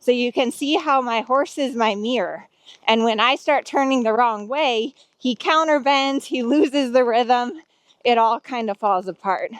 So you can see how my horse is my mirror. And when I start turning the wrong way, he counterbends, he loses the rhythm. It all kind of falls apart.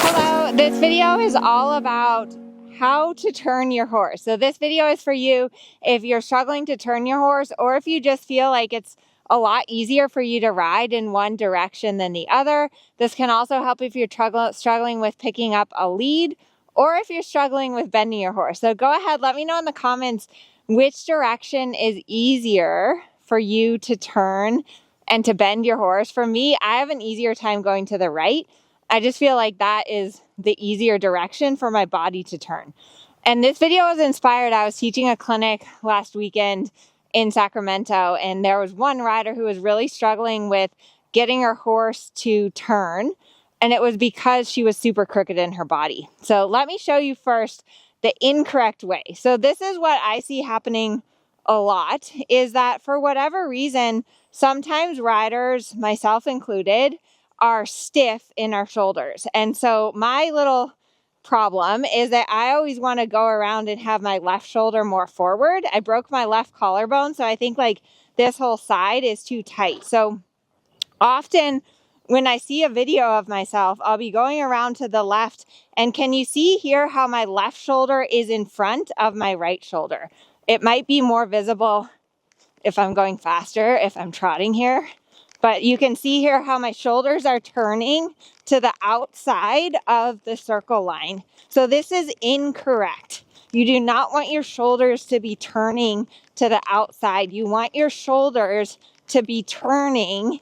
Hello, this video is all about how to turn your horse. So this video is for you if you're struggling to turn your horse, or if you just feel like it's a lot easier for you to ride in one direction than the other. This can also help if you're struggling with picking up a lead, or if you're struggling with bending your horse. So go ahead, let me know in the comments which direction is easier for you to turn and to bend your horse. For me, I have an easier time going to the right. I just feel like that is the easier direction for my body to turn. And this video was inspired. I was teaching a clinic last weekend in Sacramento, and there was one rider who was really struggling with getting her horse to turn, and it was because she was super crooked in her body. So let me show you first the incorrect way. So this is what I see happening a lot, is that for whatever reason, sometimes riders, myself included, are stiff in our shoulders. And so my little problem is that I always want to go around and have my left shoulder more forward. I broke my left collarbone, so I think like this whole side is too tight. So often when I see a video of myself, I'll be going around to the left, and can you see here how my left shoulder is in front of my right shoulder? It might be more visible if I'm going faster, if I'm trotting here, but you can see here how my shoulders are turning to the outside of the circle line. So this is incorrect. You do not want your shoulders to be turning to the outside. You want your shoulders to be turning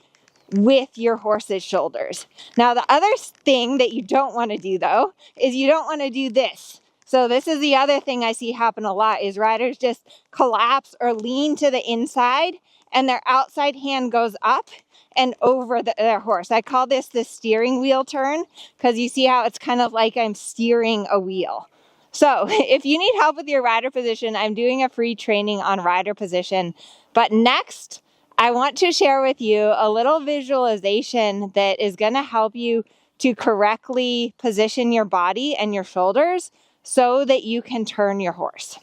with your horse's shoulders. Now, the other thing that you don't want to do though, is you don't want to do this. So this is the other thing I see happen a lot, is riders just collapse or lean to the inside and their outside hand goes up and over their horse. I call this the steering wheel turn, because you see how it's kind of like I'm steering a wheel. So if you need help with your rider position, I'm doing a free training on rider position. But next, I want to share with you a little visualization that is going to help you to correctly position your body and your shoulders so that you can turn your horse.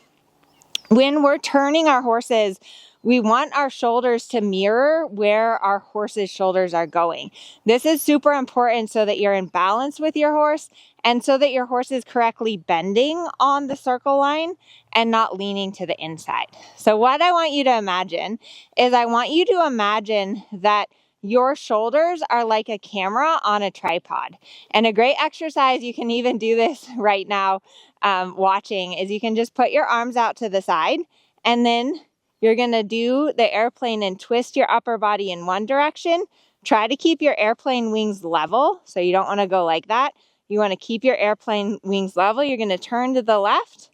When we're turning our horses, we want our shoulders to mirror where our horse's shoulders are going. This is super important so that you're in balance with your horse and so that your horse is correctly bending on the circle line and not leaning to the inside. So what I want you to imagine is I want you to imagine that your shoulders are like a camera on a tripod. And a great exercise, you can even do this right now watching, is you can just put your arms out to the side, and then you're going to do the airplane and twist your upper body in one direction. Try to keep your airplane wings level. So you don't want to go like that. You want to keep your airplane wings level. You're going to turn to the left,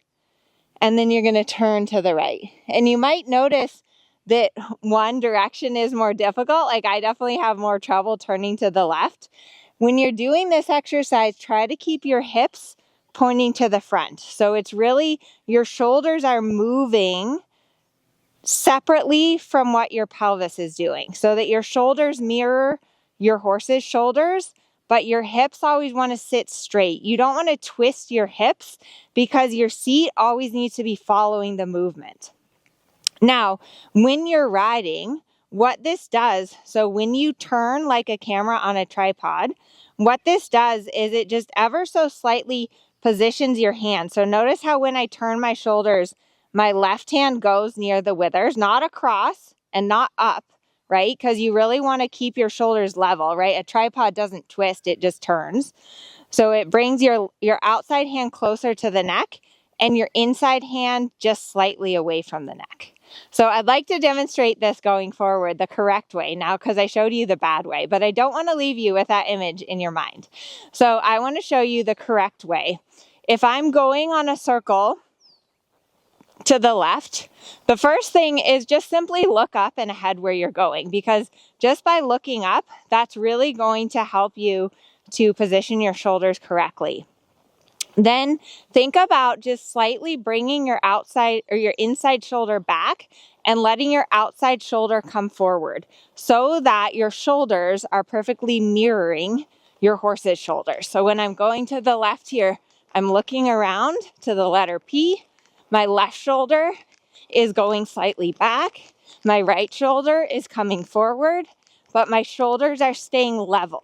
and then you're going to turn to the right. And you might notice that one direction is more difficult. Like I definitely have more trouble turning to the left. When you're doing this exercise, try to keep your hips pointing to the front. So it's really your shoulders are moving separately from what your pelvis is doing, so that your shoulders mirror your horse's shoulders, but your hips always want to sit straight. You don't want to twist your hips because your seat always needs to be following the movement. Now, when you're riding, what this does, so when you turn like a camera on a tripod, what this does is it just ever so slightly positions your hand. So notice how when I turn my shoulders, my left hand goes near the withers, not across and not up, right? Because you really want to keep your shoulders level, right? A tripod doesn't twist, it just turns. So it brings your outside hand closer to the neck and your inside hand just slightly away from the neck. So I'd like to demonstrate this going forward the correct way now, because I showed you the bad way, but I don't want to leave you with that image in your mind. So I want to show you the correct way. If I'm going on a circle to the left, the first thing is just simply look up and ahead where you're going, because just by looking up, that's really going to help you to position your shoulders correctly. Then think about just slightly bringing your outside or your inside shoulder back and letting your outside shoulder come forward so that your shoulders are perfectly mirroring your horse's shoulders. So when I'm going to the left here, I'm looking around to the letter P. My left shoulder is going slightly back. My right shoulder is coming forward, but my shoulders are staying level.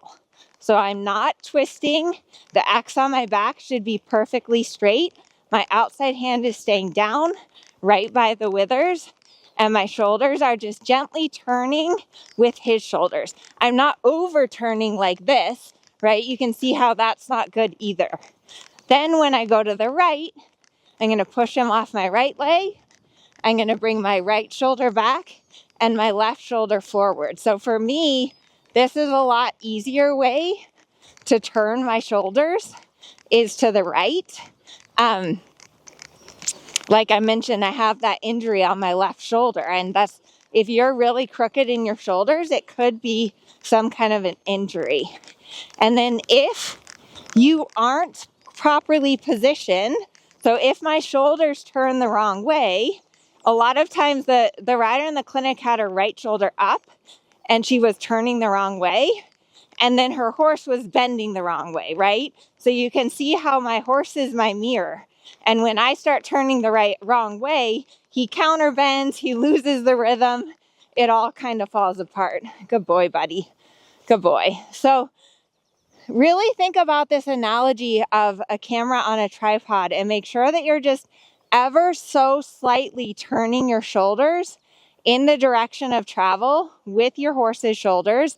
So I'm not twisting. The X on my back should be perfectly straight. My outside hand is staying down right by the withers, and my shoulders are just gently turning with his shoulders. I'm not overturning like this, right? You can see how that's not good either. Then when I go to the right, I'm going to push him off my right leg. I'm going to bring my right shoulder back and my left shoulder forward. So for me, this is a lot easier way to turn my shoulders is to the right. Like I mentioned, I have that injury on my left shoulder, and that's, if you're really crooked in your shoulders, it could be some kind of an injury. And then if you aren't properly positioned, so if my shoulders turn the wrong way, a lot of times the rider in the clinic had her right shoulder up and she was turning the wrong way, and then her horse was bending the wrong way, right? So you can see how my horse is my mirror. And when I start turning the wrong way, he counterbends, he loses the rhythm. It all kind of falls apart. Good boy, buddy. Good boy. So really think about this analogy of a camera on a tripod and make sure that you're just ever so slightly turning your shoulders in the direction of travel with your horse's shoulders.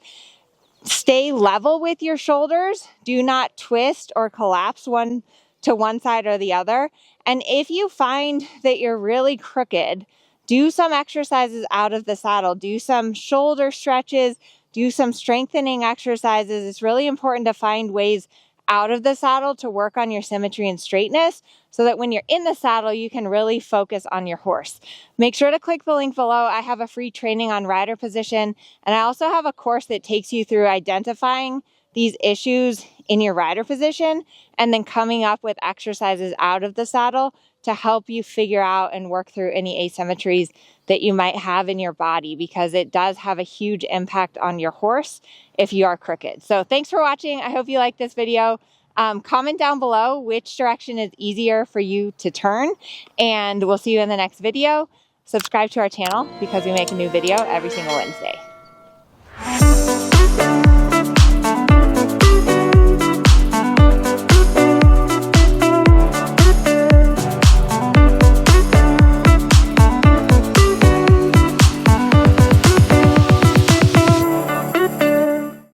Stay level with your shoulders. Do not twist or collapse one to one side or the other. And if you find that you're really crooked, do some exercises out of the saddle. Do some shoulder stretches. Do some strengthening exercises. It's really important to find ways out of the saddle to work on your symmetry and straightness so that when you're in the saddle, you can really focus on your horse. Make sure to click the link below. I have a free training on rider position, and I also have a course that takes you through identifying these issues in your rider position and then coming up with exercises out of the saddle to help you figure out and work through any asymmetries that you might have in your body, because it does have a huge impact on your horse if you are crooked. So thanks for watching. I hope you liked this video. Comment down below which direction is easier for you to turn, and we'll see you in the next video. Subscribe to our channel because we make a new video every single Wednesday.